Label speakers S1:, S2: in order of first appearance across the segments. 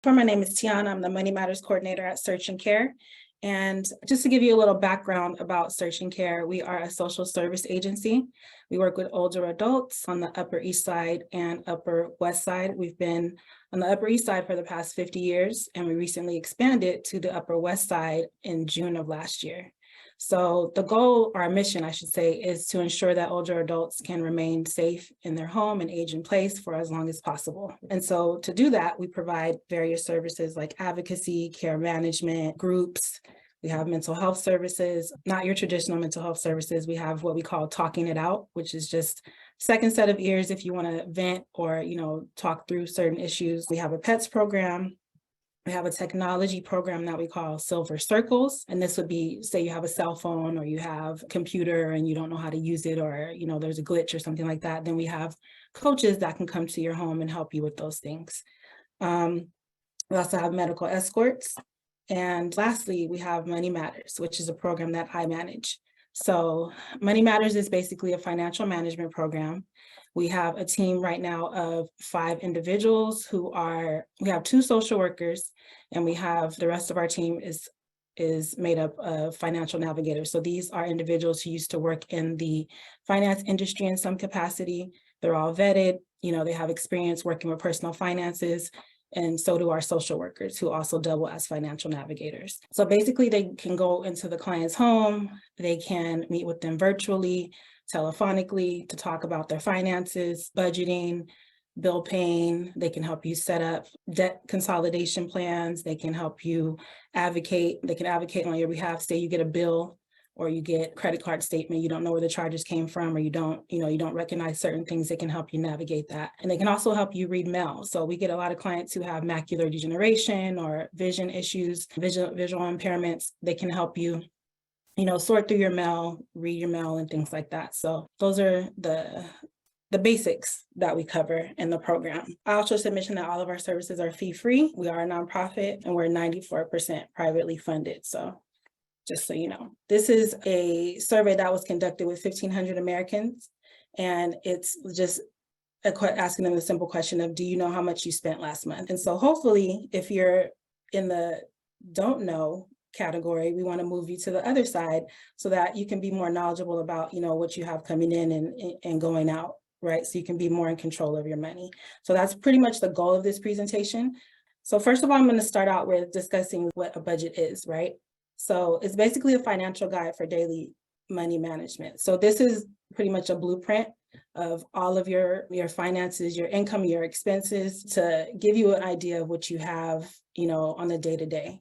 S1: My name is Tianna. I'm the Money Matters Coordinator at Search and Care. And just to give you a little background about Search and Care, we are a social service agency. We work with older adults on the Upper East Side and Upper West Side. We've been on the Upper East Side for the past 50 years, and we recently expanded to the Upper West Side in June of last year. So the goal, or our mission, I should say, is to ensure that older adults can remain safe in their home and age in place for as long as possible. And so to do that, we provide various services like advocacy, care management, groups. We have mental health services, not your traditional mental health services. We have what we call talking it out, which is just second set of ears if you want to vent or, talk through certain issues. We have a pets program. We have a technology program that we call Silver Circles. And this would be, say you have a cell phone or you have a computer and you don't know how to use it, or, there's a glitch or something like that. Then we have coaches that can come to your home and help you with those things. We also have medical escorts. And lastly, we have Money Matters, which is a program that I manage. So Money Matters is basically a financial management program. We have a team right now of 5 individuals we have 2 social workers, and we have the rest of our team is made up of financial navigators. So these are individuals who used to work in the finance industry in some capacity. They're all vetted, they have experience working with personal finances. And so do our social workers, who also double as financial navigators. So basically, they can go into the client's home, they can meet with them virtually, telephonically, to talk about their finances, budgeting, bill paying. They can help you set up debt consolidation plans. They can help you advocate. They can advocate on your behalf. Say you get a bill or you get credit card statement, you don't know where the charges came from, or you don't recognize certain things. They can help you navigate that. And they can also help you read mail. So we get a lot of clients who have macular degeneration or vision issues, visual impairments. They can help you, sort through your mail, read your mail, and things like that. So those are the basics that we cover in the program. I also should mention that all of our services are fee-free. We are a nonprofit and we're 94% privately funded. So just so you know, this is a survey that was conducted with 1,500 Americans, and it's just asking them the simple question of, do you know how much you spent last month? And so hopefully, if you're in the don't know category, we want to move you to the other side so that you can be more knowledgeable about, what you have coming in and going out, right? So you can be more in control of your money. So that's pretty much the goal of this presentation. So first of all, I'm going to start out with discussing what a budget is, right? So it's basically a financial guide for daily money management. So this is pretty much a blueprint of all of your finances, your income, your expenses, to give you an idea of what you have, on the day-to-day,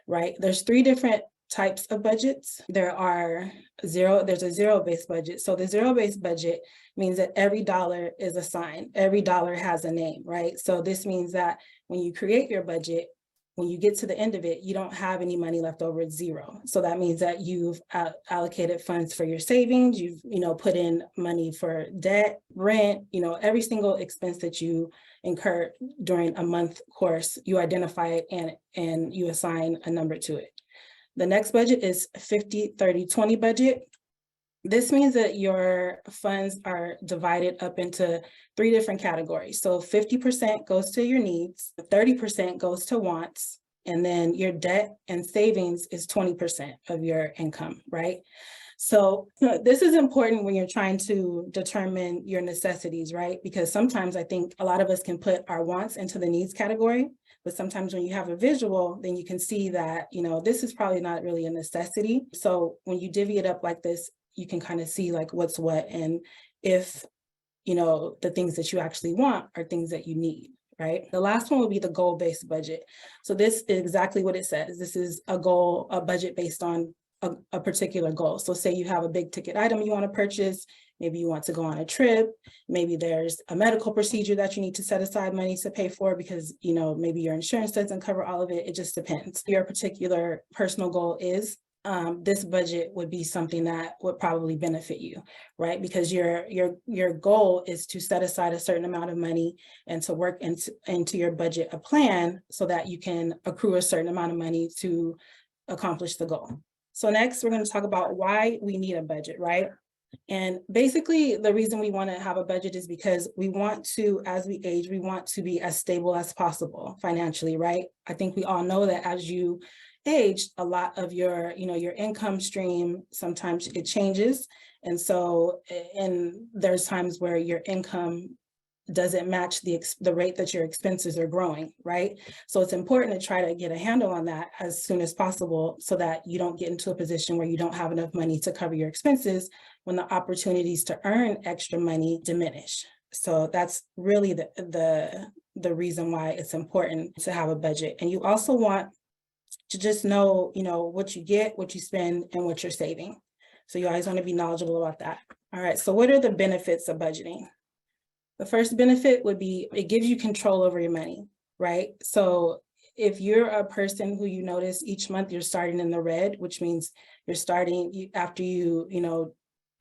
S1: right? There's 3 different types of budgets. There's a zero-based budget. So the zero-based budget means that every dollar is assigned. Every dollar has a name, right? So this means that when you create your budget, when you get to the end of it, you don't have any money left over, it's zero. So that means that you've allocated funds for your savings, you've, put in money for debt, rent, every single expense that you incur during a month course, you identify it and you assign a number to it. The next budget is 50-30-20 budget. This means that your funds are divided up into 3 different categories. So 50% goes to your needs, 30% goes to wants, and then your debt and savings is 20% of your income, right? So this is important when you're trying to determine your necessities, right? Because sometimes I think a lot of us can put our wants into the needs category, but sometimes when you have a visual, then you can see that, this is probably not really a necessity. So when you divvy it up like this, you can kind of see like what's what, and if, the things that you actually want are things that you need, right? The last one will be the goal-based budget. So this is exactly what it says. This is a budget based on a particular goal. So say you have a big ticket item you want to purchase, maybe you want to go on a trip, maybe there's a medical procedure that you need to set aside money to pay for because, maybe your insurance doesn't cover all of it. It just depends. Your particular personal goal is, this budget would be something that would probably benefit you, right? Because your goal is to set aside a certain amount of money and to work into your budget a plan so that you can accrue a certain amount of money to accomplish the goal. So next, we're going to talk about why we need a budget, right? And basically the reason we want to have a budget is because we want to, as we age, we want to be as stable as possible financially, right? I think we all know that as you age, a lot of your, your income stream, sometimes it changes. And so, and there's times where your income doesn't match the rate that your expenses are growing, right? So it's important to try to get a handle on that as soon as possible so that you don't get into a position where you don't have enough money to cover your expenses when the opportunities to earn extra money diminish. So that's really the reason why it's important to have a budget. And you also want to just know, what you get, what you spend, and what you're saving. So you always want to be knowledgeable about that. All right, so what are the benefits of budgeting? The first benefit would be it gives you control over your money, right? So if you're a person who you notice each month you're starting in the red, which means you're starting after you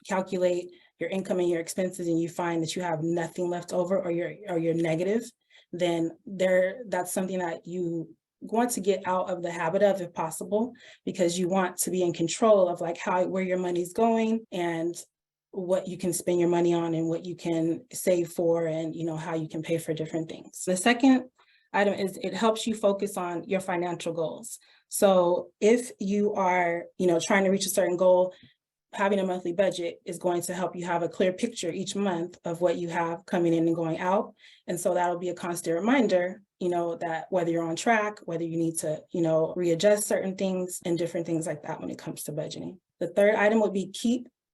S1: calculate your income and your expenses and you find that you have nothing left over or you're negative, then that's something that you want to get out of the habit of if possible, because you want to be in control of like where your money's going and what you can spend your money on and what you can save for and how you can pay for different things. The second item is it helps you focus on your financial goals. So if you are trying to reach a certain goal, having a monthly budget is going to help you have a clear picture each month of what you have coming in and going out. And so that'll be a constant reminder, that whether you're on track, whether you need to, readjust certain things and different things like that when it comes to budgeting. The third item would be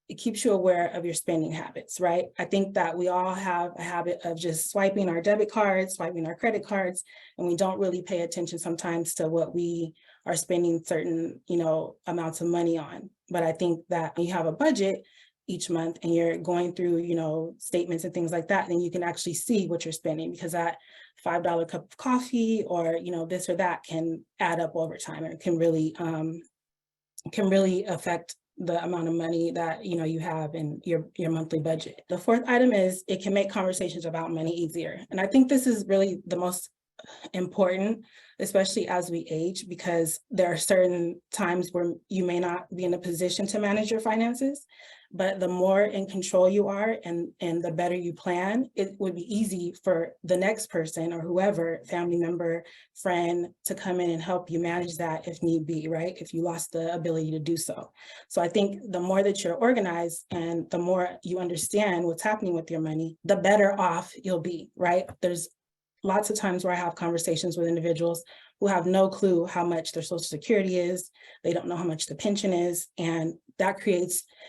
S1: it keeps you aware of your spending habits, right? I think that we all have a habit of just swiping our debit cards, swiping our credit cards, and we don't really pay attention sometimes to what we are spending certain, amounts of money on. But I think that when you have a budget each month and you're going through, statements and things like that, then you can actually see what you're spending, because that $5 cup of coffee or, this or that can add up over time and can really affect the amount of money that you have in your monthly budget. The fourth item is it can make conversations about money easier. And I think this is really the most important, especially as we age, because there are certain times where you may not be in a position to manage your finances, but the more in control you are and the better you plan, it would be easy for the next person or whoever, family member, friend, to come in and help you manage that if need be, right? If you lost the ability to do so. So I think the more that you're organized and the more you understand what's happening with your money, the better off you'll be, right? There's lots of times where I have conversations with individuals who have no clue how much their Social Security is. They don't know how much the pension is. And that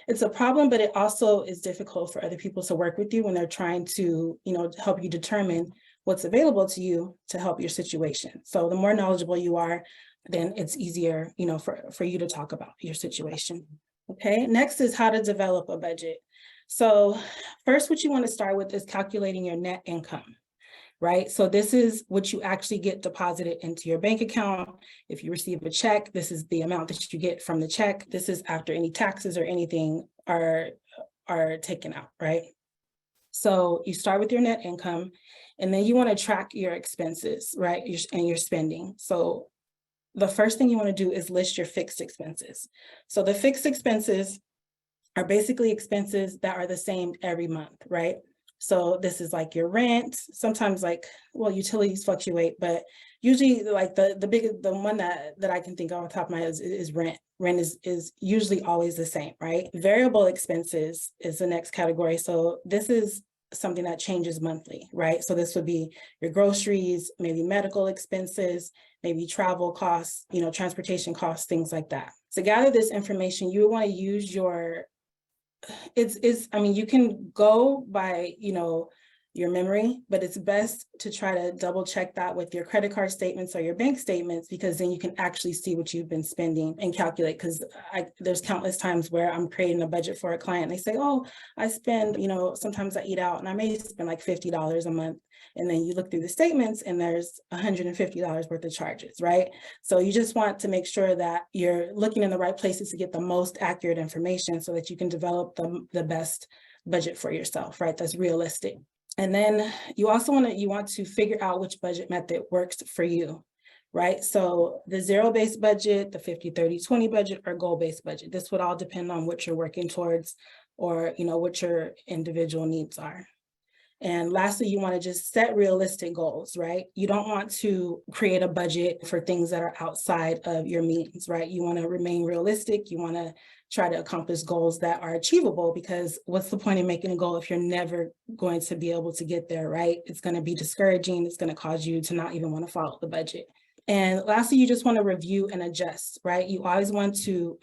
S1: it's a problem, but it also is difficult for other people to work with you when they're trying to, help you determine what's available to you to help your situation. So the more knowledgeable you are, then it's easier, for you to talk about your situation. Okay, next is how to develop a budget. So first, what you want to start with is calculating your net income. Right? So this is what you actually get deposited into your bank account. If you receive a check, this is the amount that you get from the check. This is after any taxes or anything are taken out, right? So you start with your net income, and then you want to track your expenses, right? And your spending. So the first thing you want to do is list your fixed expenses. So the fixed expenses are basically expenses that are the same every month, right? So this is like your rent, sometimes utilities fluctuate, but usually like the one that I can think of off the top of my head is rent. Rent is usually always the same, right? Variable expenses is the next category. So this is something that changes monthly, right? So this would be your groceries, maybe medical expenses, maybe travel costs, transportation costs, things like that. To gather this information, you would want to use you can go by, your memory, but it's best to try to double check that with your credit card statements or your bank statements, because then you can actually see what you've been spending and calculate. Because there's countless times where I'm creating a budget for a client. And they say, oh, I spend, sometimes I eat out and I may spend like $50 a month. And then you look through the statements and there's $150 worth of charges, right? So you just want to make sure that you're looking in the right places to get the most accurate information so that you can develop the best budget for yourself, right? That's realistic. And then you also want to figure out which budget method works for you, right? So the zero-based budget, the 50-30-20 budget, or goal-based budget. This would all depend on what you're working towards or, what your individual needs are. And lastly, you want to just set realistic goals, right? You don't want to create a budget for things that are outside of your means, right? You want to remain realistic. You want to try to accomplish goals that are achievable, because what's the point in making a goal if you're never going to be able to get there, right? It's going to be discouraging. It's going to cause you to not even want to follow the budget. And lastly, you just want to review and adjust, right? You always want to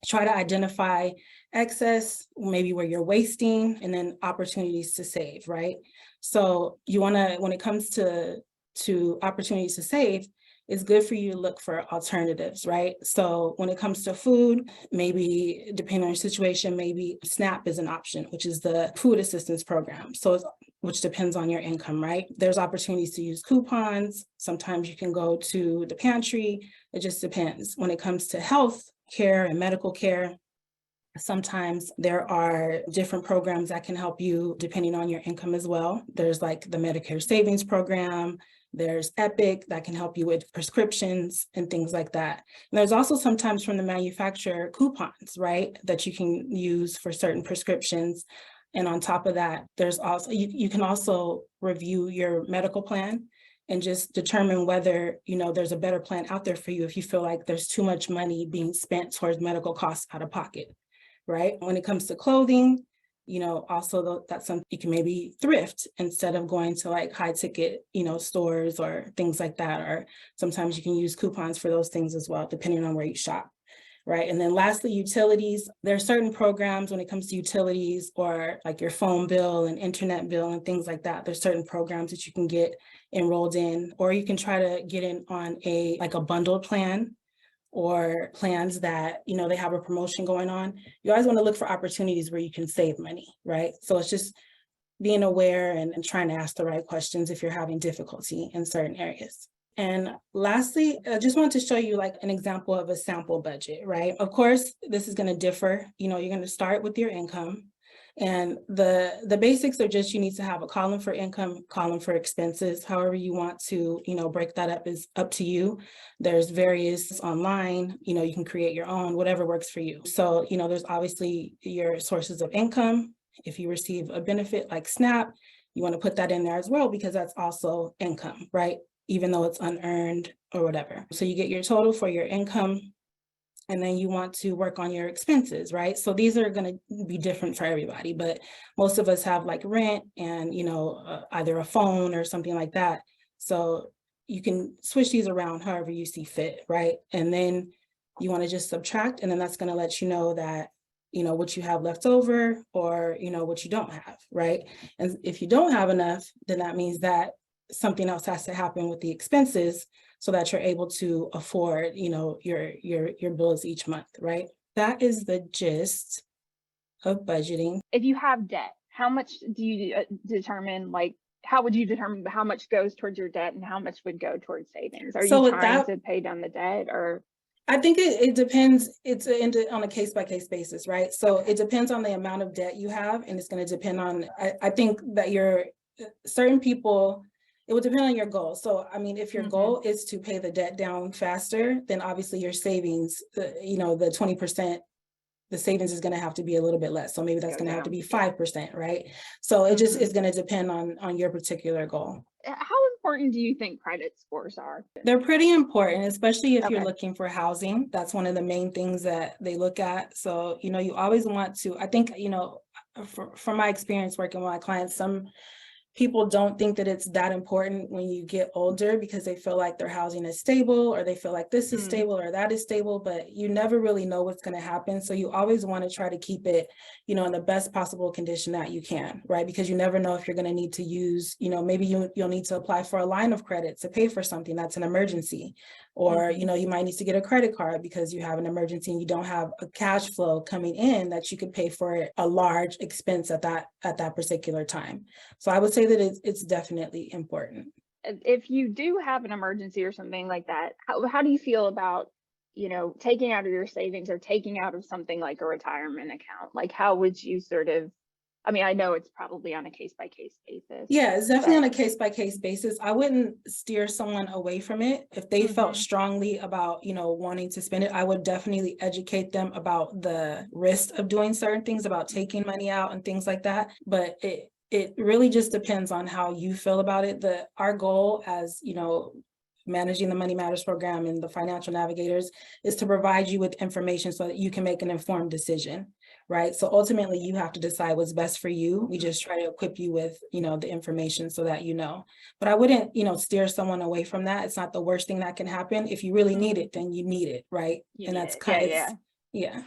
S1: try to identify excess, maybe where you're wasting, and then opportunities to save, right? So you want to, when it comes to opportunities to save, it's good for you to look for alternatives, right? So when it comes to food, maybe depending on your situation, maybe SNAP is an option, which is the food assistance program. So which depends on your income, right? There's opportunities to use coupons. Sometimes you can go to the pantry. It just depends. When it comes to health care and medical care, sometimes there are different programs that can help you depending on your income as well. There's like the Medicare Savings Program. There's Epic that can help you with prescriptions and things like that. And there's also sometimes from the manufacturer coupons, right, that you can use for certain prescriptions. And on top of that, there's also, you can also review your medical plan and just determine whether, there's a better plan out there for you if you feel like there's too much money being spent towards medical costs out of pocket, right? When it comes to clothing, also that's something you can maybe thrift instead of going to like high ticket, stores or things like that. Or sometimes you can use coupons for those things as well, depending on where you shop. Right. And then lastly, utilities. There are certain programs when it comes to utilities or like your phone bill and internet bill and things like that. There's certain programs that you can get enrolled in, or you can try to get in on a bundled plan, or plans that, they have a promotion going on. You always want to look for opportunities where you can save money, right? So it's just being aware and trying to ask the right questions if you're having difficulty in certain areas. And lastly, I just want to show you like an example of a sample budget, right? Of course, this is going to differ. You're going to start with your income. And the basics are just, you need to have a column for income, column for expenses. However you want to, break that up is up to you. There's various online, you can create your own, whatever works for you. So, there's obviously your sources of income. If you receive a benefit like SNAP, you want to put that in there as well, because that's also income, right? Even though it's unearned or whatever. So you get your total for your income, and then you want to work on your expenses, right? So these are going to be different for everybody, but most of us have like rent and, either a phone or something like that. So you can switch these around however you see fit, right? And then you want to just subtract, and then that's going to let you know that, what you have left over, or, what you don't have, right? And if you don't have enough, then that means that something else has to happen with the expenses so that you're able to afford, your bills each month, right? That is the gist of budgeting.
S2: If you have debt, how much do you determine, like, how would you determine how much goes towards your debt and how much would go towards savings? Are you trying to pay down the debt, or?
S1: I think it depends. It's on a case-by-case basis, right? So it depends on the amount of debt you have, and it's going to depend on, I think that certain people, it will depend on your goal. So, I mean, if your goal is to pay the debt down faster, then obviously your savings, the 20%, the savings is going to have to be a little bit less. So maybe that's going to have to be 5%, right? So it just is going to depend on your particular goal.
S2: How important do you think credit scores are?
S1: They're pretty important, especially if you're looking for housing. That's one of the main things that they look at. So, you always want to, I think, from my experience working with my clients, some people don't think that it's that important when you get older, because they feel like their housing is stable, or they feel like this is stable or that is stable, but you never really know what's going to happen. So you always want to try to keep it, in the best possible condition that you can, right? Because you never know if you're going to need to use, maybe you'll need to apply for a line of credit to pay for something that's an emergency, or, you might need to get a credit card because you have an emergency and you don't have a cash flow coming in that you could pay for a large expense at that particular time. So I would say that it's definitely important.
S2: If you do have an emergency or something like that, how do you feel about, taking out of your savings or taking out of something like a retirement account? Like, how would you sort of I mean, I know it's probably on a case-by-case basis.
S1: Yeah, it's definitely on a case-by-case basis. I wouldn't steer someone away from it. If they felt strongly about, wanting to spend it, I would definitely educate them about the risk of doing certain things, about taking money out and things like that. But it really just depends on how you feel about it. Our goal as, managing the Money Matters program and the financial navigators is to provide you with information so that you can make an informed decision, right? So ultimately you have to decide what's best for you. We just try to equip you with, the information so that but I wouldn't, steer someone away from that. It's not the worst thing that can happen. If you really need it, then you need it, right? And that's kind of, yeah.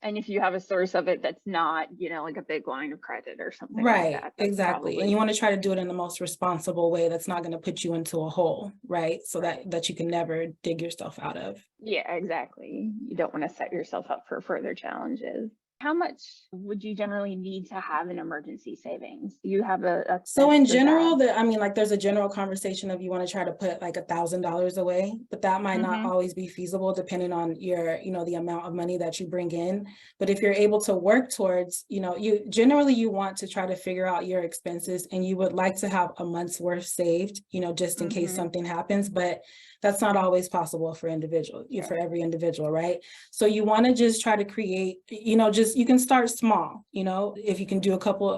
S2: And if you have a source of it that's not, like a big line of credit or something
S1: right,
S2: like that.
S1: Exactly. And you want to try to do it in the most responsible way that's not going to put you into a hole, right? So that you can never dig yourself out of.
S2: Yeah, exactly. You don't want to set yourself up for further challenges. How much would you generally need to have in emergency savings? Do you have a
S1: so in general, there's a general conversation of you want to try to put like $1,000 away, but that might not always be feasible depending on your, the amount of money that you bring in. But if you're able to work towards, you want to try to figure out your expenses, and you would like to have a month's worth saved, just in case something happens. But that's not always possible for for every individual, right? So you want to just try to create, you can start small, if you can do a couple,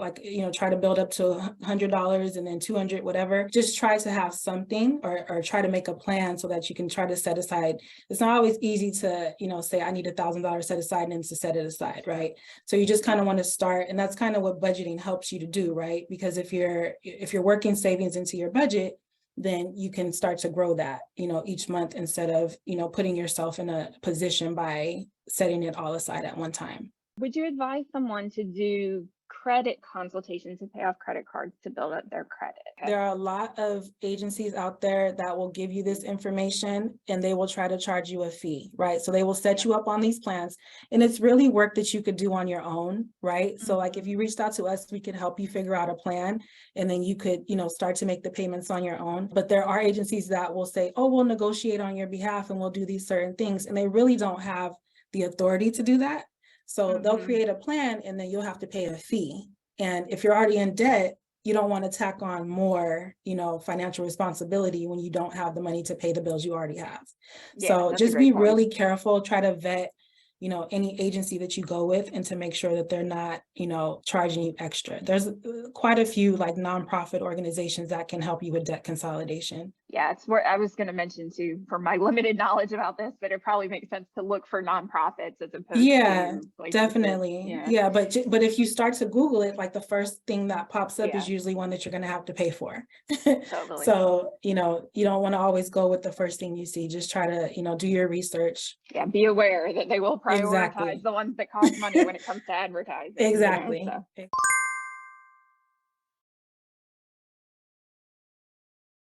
S1: try to build up to $100 and then 200, whatever. Just try to have something or try to make a plan so that you can try to set aside. It's not always easy to, say I need $1,000 set aside and then to set it aside, right? So you just kind of want to start, and that's kind of what budgeting helps you to do, right? Because if you're working savings into your budget, then you can start to grow that, each month instead of, putting yourself in a position by setting it all aside at one time.
S2: Would you advise someone to do credit consultations to pay off credit cards to build up their credit?
S1: There are a lot of agencies out there that will give you this information, and they will try to charge you a fee, right? So they will set you up on these plans, and it's really work that you could do on your own, right? So like if you reached out to us, we could help you figure out a plan, and then you could, start to make the payments on your own. But there are agencies that will say, oh, we'll negotiate on your behalf and we'll do these certain things. And they really don't have the authority to do that. So they'll create a plan, and then you'll have to pay a fee. And if you're already in debt, you don't want to tack on more, financial responsibility when you don't have the money to pay the bills you already have. So just be really careful, try to vet, any agency that you go with, and to make sure that they're not, charging you extra. There's quite a few like nonprofit organizations that can help you with debt consolidation.
S2: Yeah, it's where I was going to mention too, from my limited knowledge about this, but it probably makes sense to look for nonprofits as opposed to
S1: definitely. Yeah, but if you start to Google it, like the first thing that pops up is usually one that you're going to have to pay for.
S2: Totally.
S1: So, you don't want to always go with the first thing you see. Just try to, do your research.
S2: Yeah, be aware that they will prioritize the ones that cost money when it comes to advertising.
S1: Exactly.
S2: So.